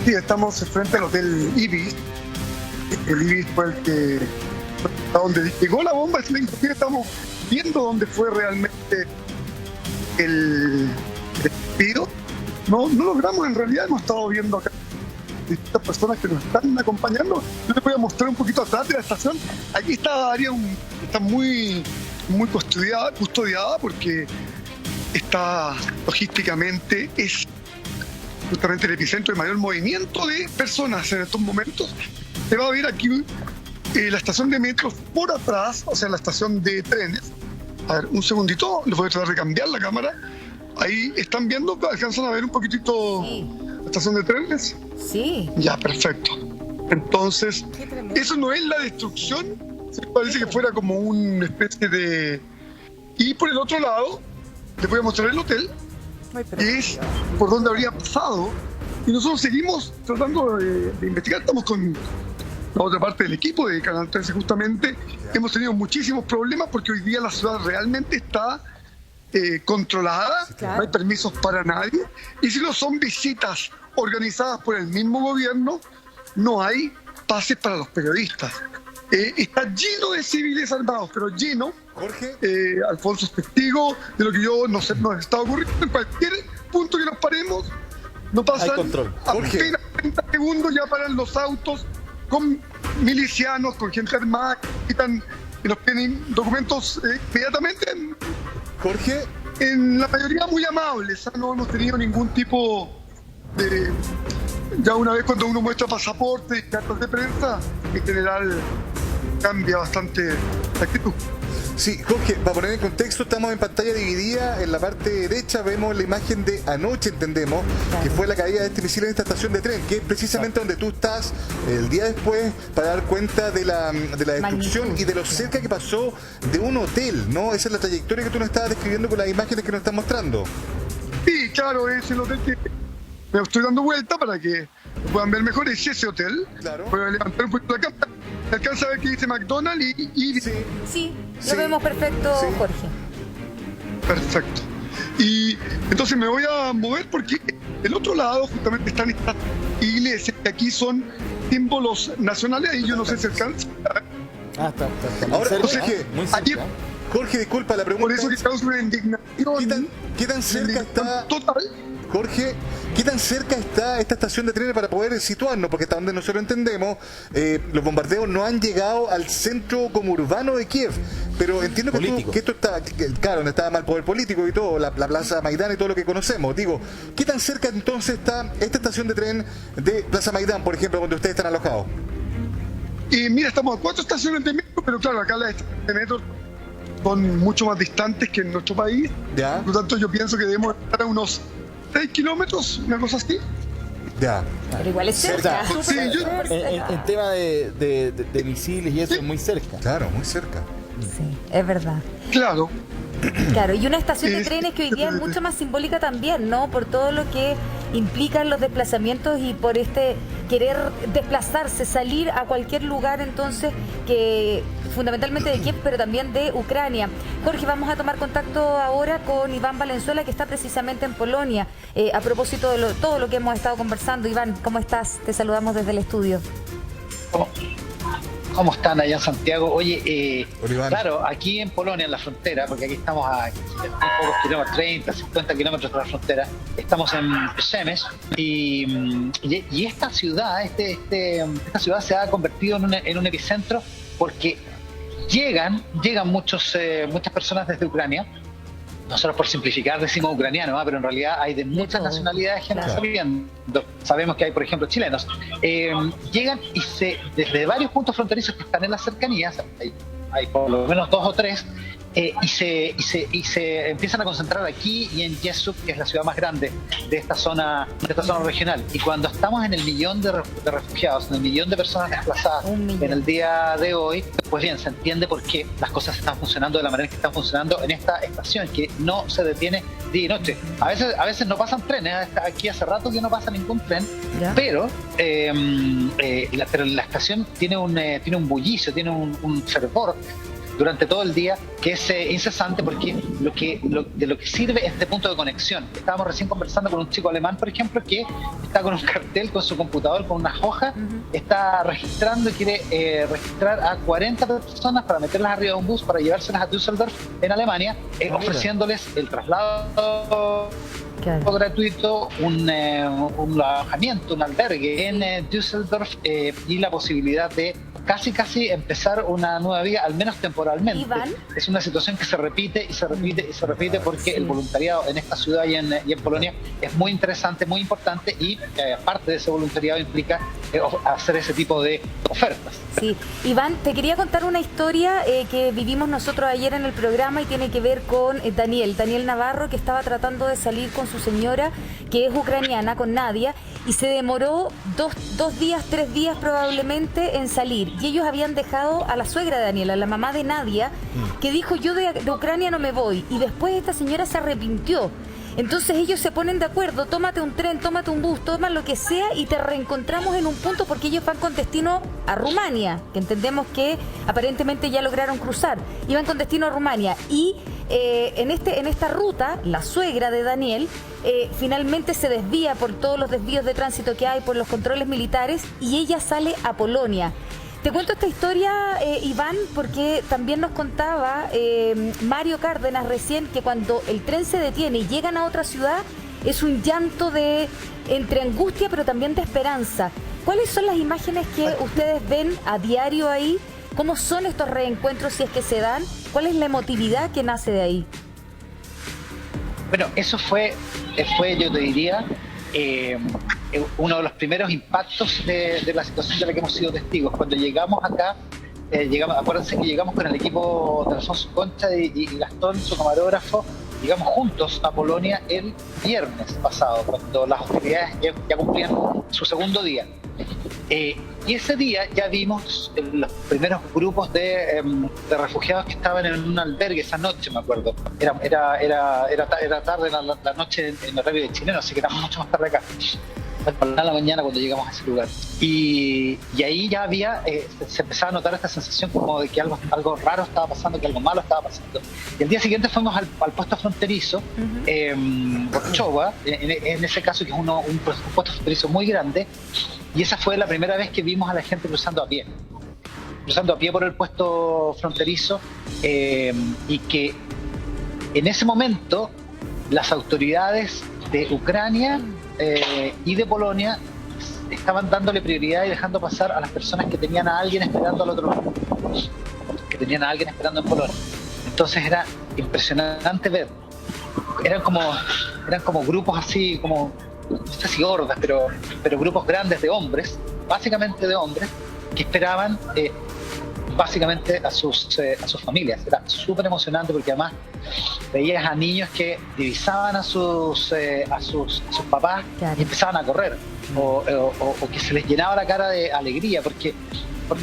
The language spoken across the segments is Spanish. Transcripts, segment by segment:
Sí, estamos frente al Hotel Ibis. El Ibis fue el que, a donde llegó la bomba, inclusive estamos viendo dónde fue realmente el despido. No logramos, en realidad hemos estado viendo acá distintas personas que nos están acompañando. Yo les voy a mostrar un poquito atrás de la estación. Aquí está área está muy custodiada porque está logísticamente es justamente el epicentro de mayor movimiento de personas en estos momentos. Se va a ver aquí la estación de metro por atrás, o sea, la estación de trenes. A ver, un segundito, les voy a tratar de cambiar la cámara. Ahí están viendo, alcanzan a ver un poquitito la estación de trenes. Sí. Ya, perfecto. Entonces, eso no es la destrucción, se parece que fuera como una especie de... Y por el otro lado, les voy a mostrar el hotel, que es por donde habría pasado. Y nosotros seguimos tratando de investigar, estamos con la otra parte del equipo de Canal 13 justamente. Hemos tenido muchísimos problemas porque hoy día la ciudad realmente está controlada, claro. No hay permisos para nadie. Y si no son visitas organizadas por el mismo gobierno, no hay pases para los periodistas. Está lleno de civiles armados, pero lleno. Jorge. Alfonso es testigo de lo que nos está ocurriendo. En cualquier punto que nos paremos, no pasan apenas 30 segundos, ya paran los autos con milicianos, con gente armada, que nos piden documentos inmediatamente. Jorge. En la mayoría muy amables, no hemos tenido ningún tipo de... Ya una vez cuando uno muestra pasaporte y cartas de prensa, en general cambia bastante la actitud. Sí, Jorge, para poner en contexto, estamos en pantalla dividida. En la parte derecha vemos la imagen de anoche, entendemos, que fue la caída de este misil en esta estación de tren, que es precisamente donde tú estás el día después para dar cuenta de la destrucción y de lo cerca que pasó de un hotel, ¿no? Esa es la trayectoria que tú nos estabas describiendo con las imágenes que nos estás mostrando. Sí, claro, es el hotel que me estoy dando vuelta para que lo puedan ver mejor. Es ese hotel. Claro. Voy a levantar un poquito la cámara. Se alcanza a ver que dice McDonald's y... Sí, lo vemos perfecto, sí. Jorge. Perfecto. Y entonces me voy a mover porque del otro lado justamente están estas iglesias que aquí son símbolos nacionales y yo no sé si alcanza. Está ahora, cerca, muy cerca. Aquí, Jorge, disculpa la pregunta. Por eso que causa una indignación. ¿Qué tan cerca está? Total. Jorge, ¿qué tan cerca está esta estación de trenes para poder situarnos? Porque hasta donde nosotros entendemos, los bombardeos no han llegado al centro como urbano de Kiev. Pero entiendo que esto está, claro, donde estaba mal poder político y todo, la Plaza Maidán y todo lo que conocemos. Digo, ¿qué tan cerca entonces está esta estación de tren de Plaza Maidán, por ejemplo, donde ustedes están alojados? Y mira, estamos a 4 estaciones de metro, pero claro, acá las estaciones de metro son mucho más distantes que en nuestro país. ¿Ya? Por lo tanto, yo pienso que debemos estar a unos 6 kilómetros, una cosa así. Ya. Pero igual es cerca. Sí, el tema de misiles y eso es muy cerca. Claro, muy cerca. Sí, es verdad. Claro. Claro, y una estación de trenes que hoy día es mucho más simbólica también, ¿no? Por todo lo que implican los desplazamientos y por querer desplazarse, salir a cualquier lugar, entonces, que fundamentalmente de Kiev, pero también de Ucrania. Jorge, vamos a tomar contacto ahora con Iván Valenzuela, que está precisamente en Polonia, a propósito de todo lo que hemos estado conversando. Iván, ¿cómo estás? Te saludamos desde el estudio. ¿Cómo están allá en Santiago? Oye, claro, aquí en Polonia, en la frontera, porque aquí estamos a pocos kilómetros, 30, 50 kilómetros de la frontera, estamos en Przemyśl y esta ciudad, esta ciudad se ha convertido en un epicentro porque llegan muchas personas desde Ucrania. Nosotros por simplificar decimos ucraniano, pero en realidad hay de muchas nacionalidades que están saliendo. Sabemos que hay, por ejemplo, chilenos. Llegan y desde varios puntos fronterizos que están en las cercanías, hay por lo menos 2 o 3, y se empiezan a concentrar aquí y en Jesús, que es la ciudad más grande de esta zona regional. Y cuando estamos en el millón de refugiados, en el millón de personas desplazadas en el día de hoy, pues bien, se entiende por qué las cosas están funcionando de la manera que están funcionando en esta estación, que no se detiene día y noche. A veces no pasan trenes, aquí hace rato que no pasa ningún tren, pero la estación tiene un bullicio, tiene un fervor durante todo el día, que es incesante, porque de lo que sirve es este punto de conexión. Estábamos recién conversando con un chico alemán, por ejemplo, que está con un cartel, con su computador, con unas hojas, está registrando y quiere registrar a 40 personas para meterlas arriba de un bus, para llevárselas a Düsseldorf, en Alemania, ofreciéndoles el traslado gratuito, un alojamiento, un albergue en Düsseldorf, y la posibilidad de casi empezar una nueva vida, al menos temporalmente. Iván. Es una situación que se repite y se repite porque el voluntariado en esta ciudad y en Polonia es muy interesante, muy importante, y parte de ese voluntariado implica hacer ese tipo de ofertas. Sí, Iván, te quería contar una historia que vivimos nosotros ayer en el programa y tiene que ver con Daniel Navarro, que estaba tratando de salir con su señora, que es ucraniana, con Nadia, y se demoró 2 días, 3 días probablemente en salir. Y ellos habían dejado a la suegra de Daniel, a la mamá de Nadia, que dijo: yo de Ucrania no me voy. Y después esta señora se arrepintió. Entonces ellos se ponen de acuerdo: tómate un tren, tómate un bus, toma lo que sea y te reencontramos en un punto, porque ellos van con destino a Rumania, que entendemos que aparentemente ya lograron cruzar. Iban con destino a Rumania y en esta ruta, la suegra de Daniel finalmente se desvía por todos los desvíos de tránsito que hay, por los controles militares, y ella sale a Polonia. Te cuento esta historia, Iván, porque también nos contaba Mario Cárdenas recién que cuando el tren se detiene y llegan a otra ciudad, es un llanto entre angustia pero también de esperanza. ¿Cuáles son las imágenes que ustedes ven a diario ahí? ¿Cómo son estos reencuentros, si es que se dan? ¿Cuál es la emotividad que nace de ahí? Bueno, eso fue yo te diría, uno de los primeros impactos de la situación de la que hemos sido testigos. Cuando llegamos acá, acuérdense que llegamos con el equipo de Alfonso Concha y Gastón, su camarógrafo, llegamos juntos a Polonia el viernes pasado, cuando las hostilidades ya cumplían su segundo día. Y ese día ya vimos los primeros grupos de refugiados que estaban en un albergue esa noche, me acuerdo. Era tarde la noche en horario de chileno, así que era mucho más tarde acá. A la mañana cuando llegamos a ese lugar. Y ahí ya había, se empezaba a notar esta sensación como de que algo raro estaba pasando, que algo malo estaba pasando. Y el día siguiente fuimos al puesto fronterizo, Borchowa, en ese caso, que es un puesto fronterizo muy grande, y esa fue la primera vez que vimos a la gente cruzando a pie por el puesto fronterizo, y que en ese momento las autoridades de Ucrania y de Polonia estaban dándole prioridad y dejando pasar a las personas que tenían a alguien esperando al otro lado, que tenían a alguien esperando en Polonia. Entonces era impresionante ver, eran como grupos así, como no sé si hordas, pero grupos grandes de hombres, básicamente de hombres, que esperaban básicamente a sus familias. Era súper emocionante porque además veías a niños que divisaban a sus papás, claro, y empezaban a correr, o que se les llenaba la cara de alegría porque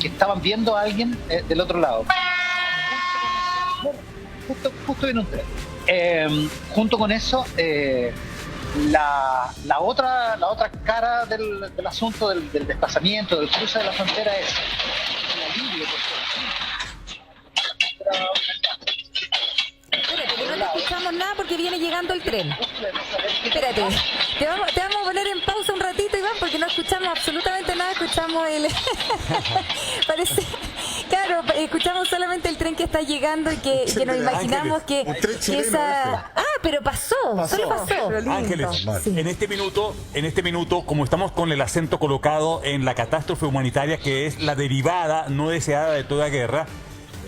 estaban viendo a alguien del otro lado. Justo viene un tren. Junto con eso, la otra cara del asunto del desplazamiento, del cruce de la frontera, es el alivio. Espérate, que no le escuchamos nada porque viene llegando el tren. Espérate, te vamos a poner en pausa un ratito, Iván, porque no escuchamos absolutamente nada. Escuchamos parece, claro, escuchamos solamente el tren que está llegando y que nos imaginamos que esa... Pero solo pasó. Ángeles, sí. En este minuto, como estamos con el acento colocado en la catástrofe humanitaria, que es la derivada no deseada de toda guerra,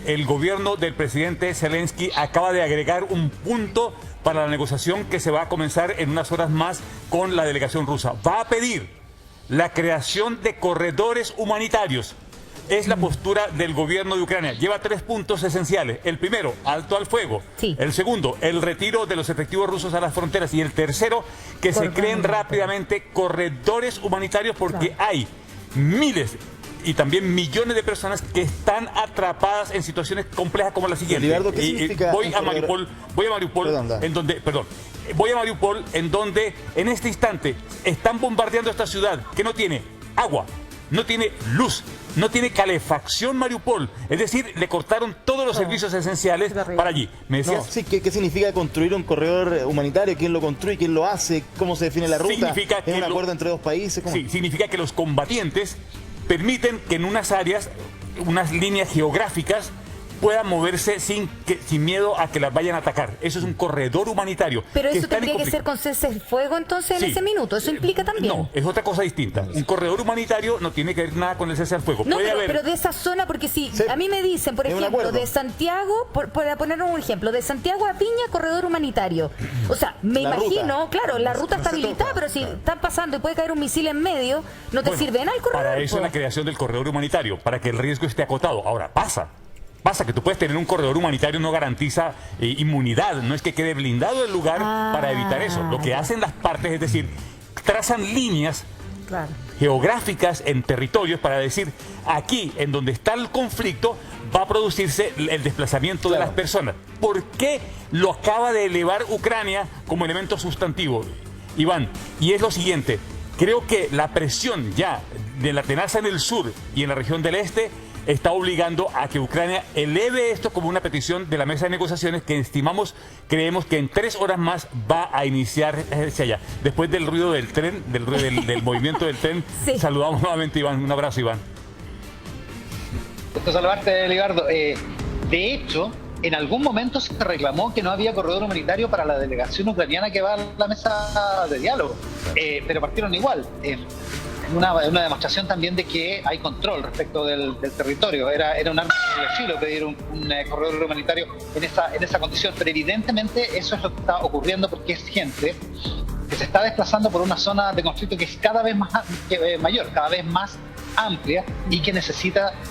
el gobierno del presidente Zelensky acaba de agregar un punto para la negociación que se va a comenzar en unas horas más con la delegación rusa. Va a pedir la creación de corredores humanitarios. Es la postura del gobierno de Ucrania. Lleva 3 puntos esenciales. El primero, alto al fuego. Sí. El segundo, el retiro de los efectivos rusos a las fronteras. Y el tercero, que se creen rápidamente corredores humanitarios, porque hay miles y también millones de personas que están atrapadas en situaciones complejas como la siguiente. Lidardo, ¿qué significa? Voy a Mariupol, en donde en este instante están bombardeando esta ciudad que no tiene agua, no tiene luz, no tiene calefacción Mariupol. Es decir, le cortaron todos los servicios esenciales para allí. ¿Me decías? Sí, ¿qué significa construir un corredor humanitario? ¿Quién lo construye? ¿Quién lo hace? ¿Cómo se define la ruta? Significa ¿Es un acuerdo entre dos países? ¿Cómo? Sí, significa que los combatientes permiten que en unas áreas, unas líneas geográficas, puedan moverse sin miedo a que las vayan a atacar. Eso es un corredor humanitario. Pero eso tendría que ser con cese de fuego entonces en ese minuto. Eso implica también. No, es otra cosa distinta. Un corredor humanitario no tiene que ver nada con el cese al fuego. No, pero de esa zona, porque si a mí me dicen, por ejemplo, de Santiago, por poner un ejemplo, de Santiago a Viña, corredor humanitario. O sea, me imagino, claro, la ruta está habilitada, pero si están pasando y puede caer un misil en medio, no te sirve nada el corredor. Para eso es la creación del corredor humanitario, para que el riesgo esté acotado. Ahora, pasa que tú puedes tener un corredor humanitario, no garantiza inmunidad, no es que quede blindado el lugar para evitar eso. Lo que hacen las partes es decir, trazan líneas geográficas en territorios para decir, aquí en donde está el conflicto va a producirse el desplazamiento de las personas. ¿Por qué lo acaba de elevar Ucrania como elemento sustantivo, Iván? Y es lo siguiente, creo que la presión ya de la tenaza en el sur y en la región del este está obligando a que Ucrania eleve esto como una petición de la mesa de negociaciones que creemos que en 3 horas más va a iniciar hacia allá. Después del ruido del tren, del movimiento del tren, saludamos nuevamente a Iván. Un abrazo, Iván. Gusto saludarte, Libardo. De hecho, en algún momento se reclamó que no había corredor humanitario para la delegación ucraniana que va a la mesa de diálogo, pero partieron igual. Una demostración también de que hay control respecto del territorio. Era un arma de filo pedir un corredor humanitario en esa condición, pero evidentemente eso es lo que está ocurriendo porque es gente que se está desplazando por una zona de conflicto que es cada vez más mayor, cada vez más amplia y que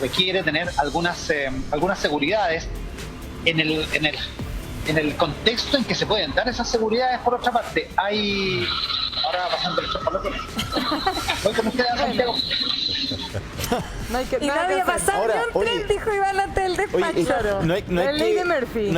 requiere tener algunas seguridades en el contexto en que se pueden dar esas seguridades. Por otra parte, ahora pasando el voy con ustedes a Santiago. Y nadie pasar ni un tren, dijo Iván ante el despacho. No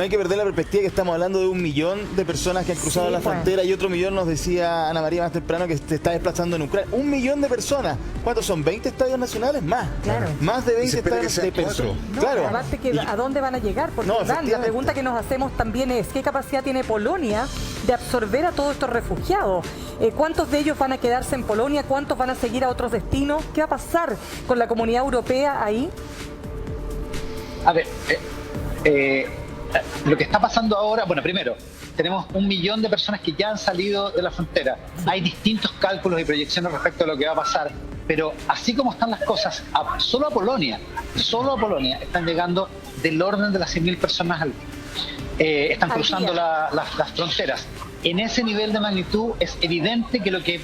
hay que perder la perspectiva que estamos hablando de 1 millón de personas que han cruzado la frontera y otro millón, nos decía Ana María más temprano, que se está desplazando en Ucrania. 1 millón de personas. ¿Cuántos son? ¿20 estadios nacionales? Más. Claro. Más de 20 estadios de personas. Claro. Aparte, ¿a dónde van a llegar? Porque la pregunta que nos hacemos también es, ¿qué capacidad tiene Polonia de absorber a todos estos refugiados? ¿Cuántos de ellos van a quedarse en Polonia? ¿Cuántos van a seguir a otros destinos? ¿Qué va a pasar con la comunidad europea ahí? A ver, lo que está pasando ahora, bueno, primero, tenemos 1 millón de personas que ya han salido de la frontera. Hay distintos cálculos y proyecciones respecto a lo que va a pasar, pero así como están las cosas, solo a Polonia están llegando del orden de las 100.000 personas al día. Están cruzando las fronteras. En ese nivel de magnitud es evidente que lo que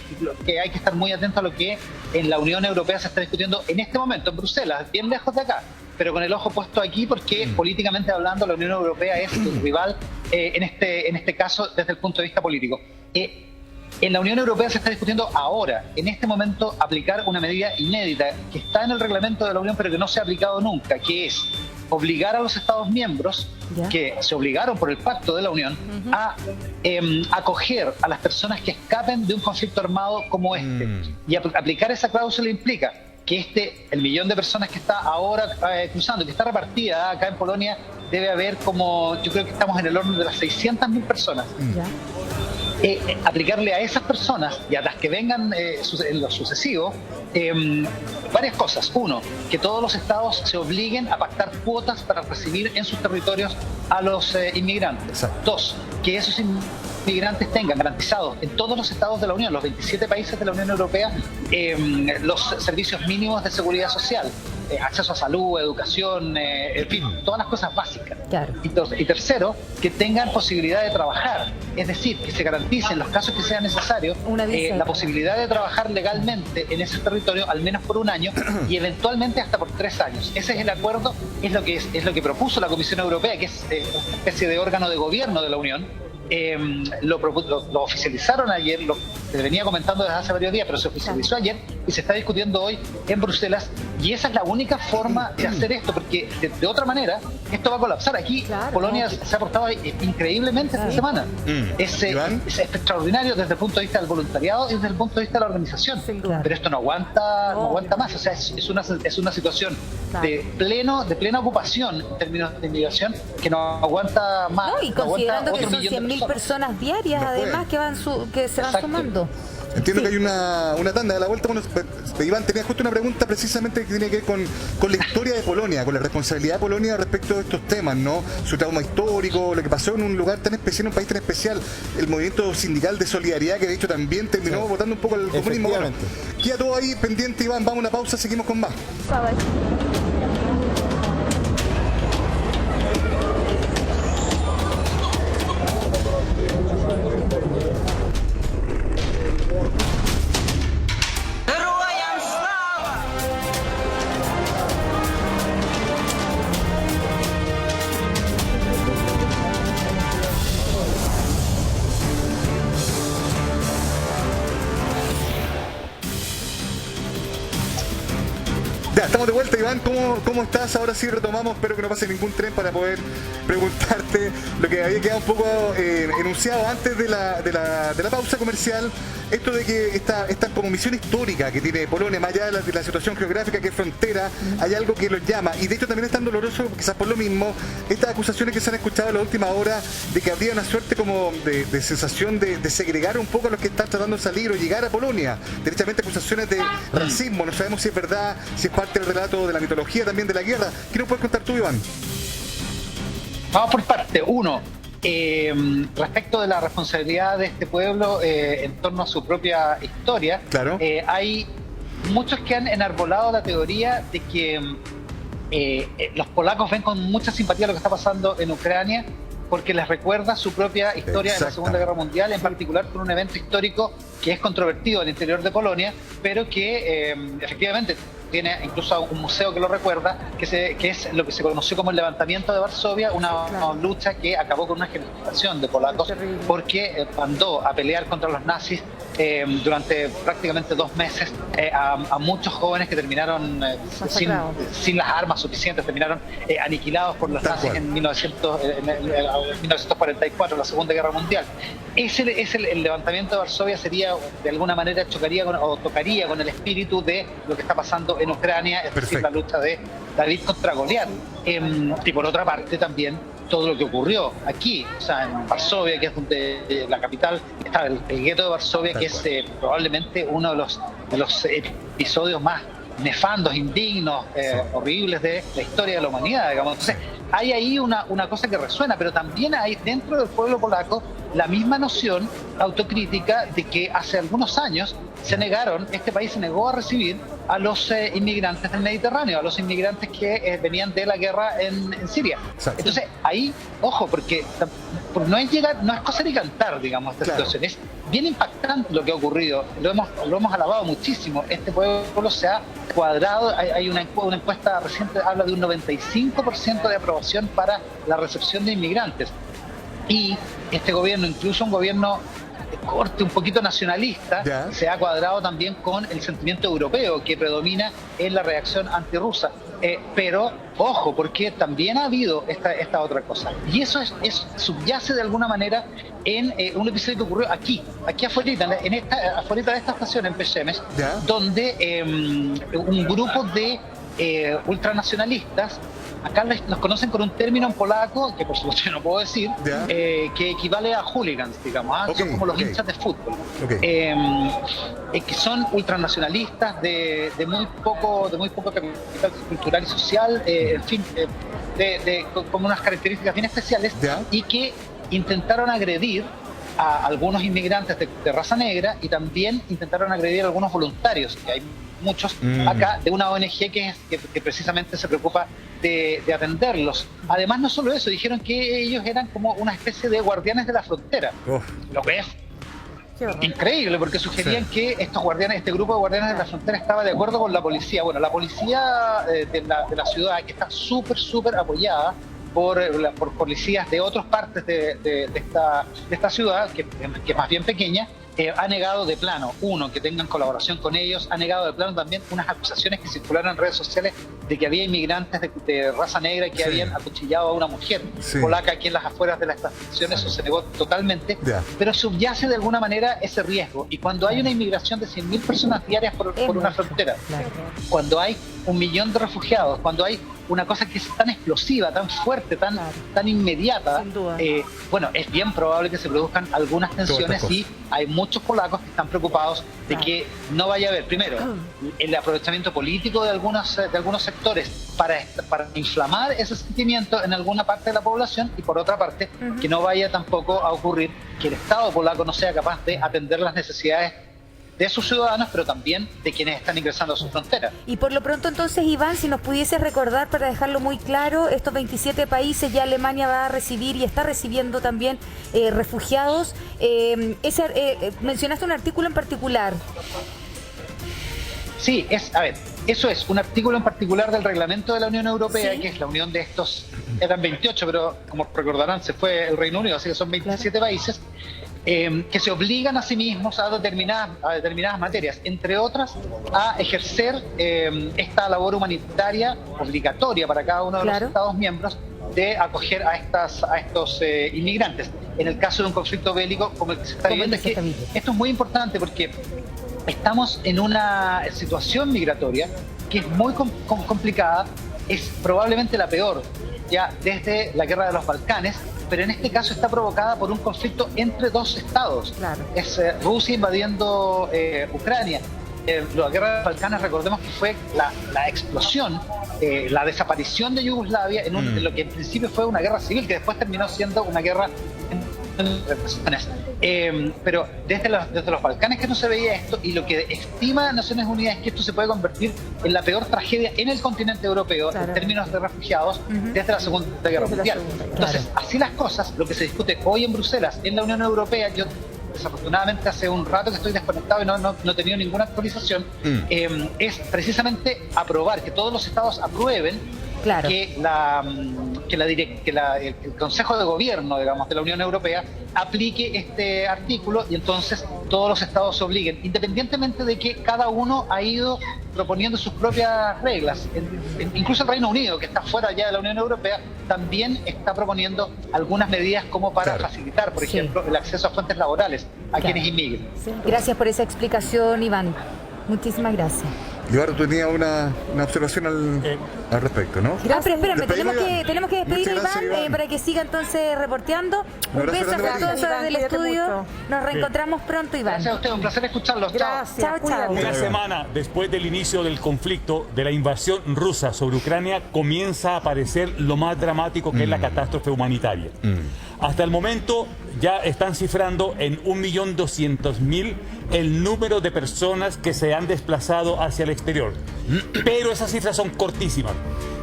hay que estar muy atento a lo que en la Unión Europea se está discutiendo en este momento en Bruselas, bien lejos de acá, pero con el ojo puesto aquí porque políticamente hablando la Unión Europea es el rival en este caso desde el punto de vista político. En la Unión Europea se está discutiendo ahora, en este momento, aplicar una medida inédita que está en el reglamento de la Unión pero que no se ha aplicado nunca, que es obligar a los Estados miembros que se obligaron por el pacto de la Unión a acoger a las personas que escapen de un conflicto armado como este. Y aplicar esa cláusula implica que el millón de personas que está ahora cruzando, que está repartida acá en Polonia, debe haber yo creo que estamos en el orden de las 600.000 personas. Aplicarle a esas personas y a las que vengan en lo sucesivo varias cosas. Uno, que todos los estados se obliguen a pactar cuotas para recibir en sus territorios a los inmigrantes. Exacto. Dos, que esos inmigrantes tengan garantizados en todos los estados de la Unión, los 27 países de la Unión Europea, los servicios mínimos de seguridad social, acceso a salud, educación, en fin, todas las cosas básicas. Claro. Y tercero, que tengan posibilidad de trabajar, es decir, que se garantice en los casos que sea necesario la posibilidad de trabajar legalmente en ese territorio al menos por 1 año y eventualmente hasta por 3 años. Ese es el acuerdo, es lo que propuso la Comisión Europea, que es una especie de órgano de gobierno de la Unión, lo oficializaron ayer, lo se venía comentando desde hace varios días, pero se oficializó ayer y se está discutiendo hoy en Bruselas, y esa es la única forma de hacer esto, porque de otra manera esto va a colapsar. Aquí Polonia se ha portado increíbmente esta semana. Es extraordinario desde el punto de vista del voluntariado y desde el punto de vista de la organización, pero esto no aguanta más. O sea, es una situación de plena ocupación en términos de inmigración que no aguanta más. No, y considerando que son 100.000 personas diarias, además, que se van sumando. Entiendo que hay una tanda de la vuelta. Bueno, Iván, tenía justo una pregunta precisamente que tiene que ver con la historia de Polonia, con la responsabilidad de Polonia respecto de estos temas, ¿no? Su trauma histórico, lo que pasó en un lugar tan especial, en un país tan especial, el movimiento sindical de solidaridad, que de hecho también terminó votando un poco el comunismo. Bueno, queda todo ahí pendiente, Iván. Vamos a una pausa, seguimos con más. Ya, estamos de vuelta, Iván. ¿Cómo estás? Ahora sí retomamos, espero que no pase ningún tren para poder preguntarte lo que había quedado un poco enunciado antes de la pausa comercial. Esto de que esta como misión histórica que tiene Polonia, más allá de la situación geográfica que es frontera, hay algo que los llama, y de hecho también es tan doloroso, quizás por lo mismo, estas acusaciones que se han escuchado en la última hora de que habría una suerte como de sensación de segregar un poco a los que están tratando de salir o llegar a Polonia, derechamente acusaciones de racismo. No sabemos si es verdad, si es parte del relato de la mitología también de la guerra. ¿Qué nos puedes contar tú, Iván? Vamos por parte. Uno, respecto de la responsabilidad de este pueblo en torno a su propia historia, hay muchos que han enarbolado la teoría de que los polacos ven con mucha simpatía lo que está pasando en Ucrania, porque les recuerda su propia historia de la Segunda Guerra Mundial, en particular por un evento histórico que es controvertido al interior de Polonia, pero que efectivamente tiene incluso un museo que lo recuerda, que es lo que se conoció como el levantamiento de Varsovia, una lucha que acabó con una generación de polacos, porque mandó a pelear contra los nazis durante prácticamente 2 meses a muchos jóvenes que terminaron sin las armas suficientes, terminaron aniquilados por los nazis en 1944, la Segunda Guerra Mundial. El levantamiento de Varsovia sería, de alguna manera, tocaría con el espíritu de lo que está pasando en Ucrania, es decir, la lucha de David contra Goliat. Y por otra parte también todo lo que ocurrió aquí, o sea, en Varsovia, que es donde la capital está, el gueto de Varsovia, que es probablemente uno de los episodios más nefandos, indignos, horribles de la historia de la humanidad, digamos. Entonces, hay ahí una cosa que resuena, pero también hay dentro del pueblo polaco la misma noción autocrítica de que hace algunos años este país se negó a recibir a los inmigrantes del Mediterráneo, a los inmigrantes que venían de la guerra en Siria. Exacto. Entonces, ahí, ojo, porque no es coser y cantar, digamos, esta situación. Es bien impactante lo que ha ocurrido. Lo hemos alabado muchísimo. Este pueblo se ha cuadrado. Hay una encuesta reciente, habla de un 95% de aprobación para la recepción de inmigrantes. Y este gobierno, incluso un gobierno de corte un poquito nacionalista, se ha cuadrado también con el sentimiento europeo que predomina en la reacción antirrusa. Pero, ojo, porque también ha habido esta otra cosa. Y eso subyace de alguna manera en un episodio que ocurrió aquí afuera, afuera de esta estación en Przemyśl, donde un grupo de ultranacionalistas, acá los conocen con un término en polaco, que por supuesto yo no puedo decir, que equivale a hooligans, digamos, son como los hinchas de fútbol, que son ultranacionalistas de muy poco capital cultural y social, en fin, con unas características bien especiales, y que intentaron agredir a algunos inmigrantes de raza negra, y también intentaron agredir a algunos voluntarios, que hay muchos acá, de una ONG que precisamente se preocupa de atenderlos. Además, no solo eso, dijeron que ellos eran como una especie de guardianes de la frontera, lo que es increíble, porque sugerían que este grupo de guardianes de la frontera estaba de acuerdo con la policía. Bueno, la policía de la ciudad, que está súper apoyada por policías de otras partes de esta ciudad, que es más bien pequeña, ha negado de plano, que tengan colaboración con ellos, ha negado de plano también unas acusaciones que circularon en redes sociales de que había inmigrantes de raza negra que habían acuchillado a una mujer polaca aquí en las afueras de la estación. Eso se negó totalmente, pero subyace de alguna manera ese riesgo. Y cuando hay una inmigración de 100.000 personas diarias por una frontera, cuando hay 1 millón de refugiados, cuando hay una cosa que es tan explosiva, tan fuerte, tan inmediata, bueno, es bien probable que se produzcan algunas tensiones y hay muchos polacos que están preocupados de que no vaya a haber, primero, el aprovechamiento político de algunos sectores para inflamar ese sentimiento en alguna parte de la población, y por otra parte, que no vaya tampoco a ocurrir que el Estado polaco no sea capaz de atender las necesidades de sus ciudadanos, pero también de quienes están ingresando a su frontera. Y por lo pronto entonces, Iván, si nos pudieses recordar, para dejarlo muy claro, estos 27 países, ya Alemania va a recibir y está recibiendo también refugiados. Mencionaste un artículo en particular. Sí, eso es un artículo en particular del reglamento de la Unión Europea, que es la unión de estos, eran 28, pero como recordarán, se fue el Reino Unido, así que son 27 países, que se obligan a sí mismos a determinadas materias, entre otras a ejercer esta labor humanitaria obligatoria para cada uno de los Estados miembros de acoger a estos inmigrantes. En el caso de un conflicto bélico como el que se está viviendo, esto es muy importante porque estamos en una situación migratoria que es muy complicada, es probablemente la peor ya desde la guerra de los Balcanes, pero en este caso está provocada por un conflicto entre dos estados. Es Rusia invadiendo Ucrania. La guerra de los Balcanes, recordemos que fue la explosión, la desaparición de Yugoslavia en lo que en principio fue una guerra civil, que después terminó siendo una guerra pero desde los Balcanes que no se veía esto, y lo que estima Naciones Unidas es que esto se puede convertir en la peor tragedia en el continente europeo en términos de refugiados desde la Segunda Guerra Mundial. Entonces, así las cosas, lo que se discute hoy en Bruselas, en la Unión Europea, yo desafortunadamente hace un rato que estoy desconectado y no he tenido ninguna actualización, es precisamente aprobar, que todos los estados aprueben que el Consejo de Gobierno, digamos, de la Unión Europea aplique este artículo, y entonces todos los estados se obliguen, independientemente de que cada uno ha ido proponiendo sus propias reglas. Incluso el Reino Unido, que está fuera ya de la Unión Europea, también está proponiendo algunas medidas como para facilitar, por ejemplo, el acceso a fuentes laborales a quienes inmigren. Gracias por esa explicación, Iván. Muchísimas gracias. Eduardo tenía una observación al respecto, ¿no? Pero espérame, tenemos que despedir a Iván, para que siga entonces reporteando. Un beso a todos del estudio. Nos reencontramos pronto, Iván. Gracias a usted, un placer escucharlos. Chao, chao. Una semana después del inicio del conflicto, de la invasión rusa sobre Ucrania, comienza a aparecer lo más dramático que es la catástrofe humanitaria. Hasta el momento ya están cifrando en 1.200.000 el número de personas que se han desplazado hacia el exterior. Pero esas cifras son cortísimas.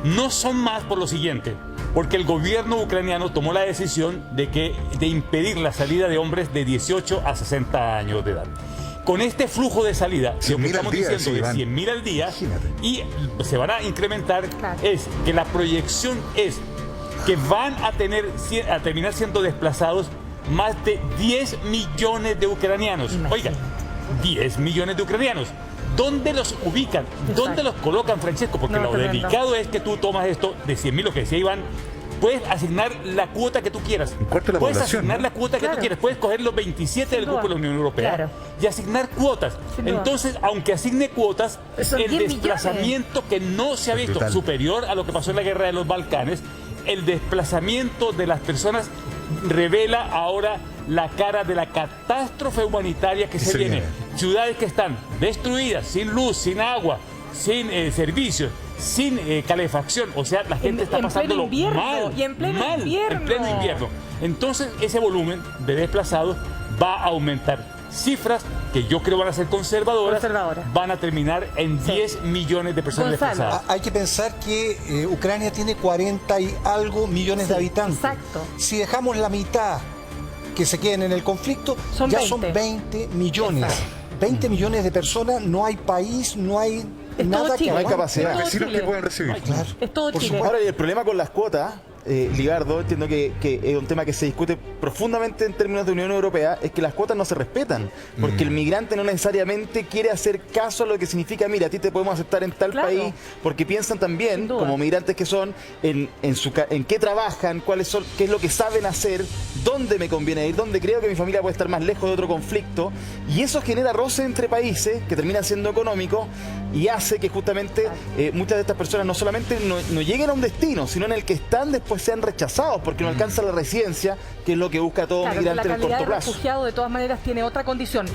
No son más por lo siguiente, porque el gobierno ucraniano tomó la decisión de impedir la salida de hombres de 18 a 60 años de edad. Con este flujo de salida, lo que estamos diciendo de 100.000 al día, y se van a incrementar, es que la proyección es que van a terminar siendo desplazados más de 10 millones de ucranianos. Oigan, 10 millones de ucranianos. ¿Dónde los ubican? ¿Dónde los colocan, Francesco? Porque lo delicado es que tú tomas esto de 100.000, lo que decía Iván, puedes asignar la cuota que tú quieras. Puedes asignar la cuota que tú quieras. Puedes coger los 27 del grupo de la Unión Europea y asignar cuotas. Entonces, aunque asigne cuotas, el desplazamiento que no se ha visto superior a lo que pasó en la guerra de los Balcanes, el desplazamiento de las personas revela ahora la cara de la catástrofe humanitaria que se viene. Ciudades que están destruidas, sin luz, sin agua, sin servicios, sin calefacción. O sea, la gente está pasándolo mal. Y en pleno invierno. Entonces, ese volumen de desplazados va a aumentar. Cifras que yo creo van a ser conservadoras. Van a terminar en 10 millones de personas desplazadas. Hay que pensar que Ucrania tiene 40 y algo millones de habitantes. Si dejamos la mitad que se queden en el conflicto, son 20 millones. 20 millones de personas, no hay país, no hay nada que no hay capacidad. Vecinos que pueden recibir. Es todo Chile. Ahora, y el problema con las cuotas Ligardo, entiendo que es un tema que se discute profundamente en términos de Unión Europea, es que las cuotas no se respetan, porque el migrante no necesariamente quiere hacer caso a lo que significa, mira, a ti te podemos aceptar en tal país, porque piensan también, como migrantes que son, en qué trabajan, qué es lo que saben hacer, dónde me conviene ir, dónde creo que mi familia puede estar más lejos de otro conflicto, y eso genera roce entre países, que termina siendo económico, y hace que justamente muchas de estas personas no solamente no lleguen a un destino, sino en el que están después sean rechazados porque no alcanza la residencia, que es lo que busca todo migrante en el corto plazo. La calidad de refugiado de todas maneras tiene otra condición.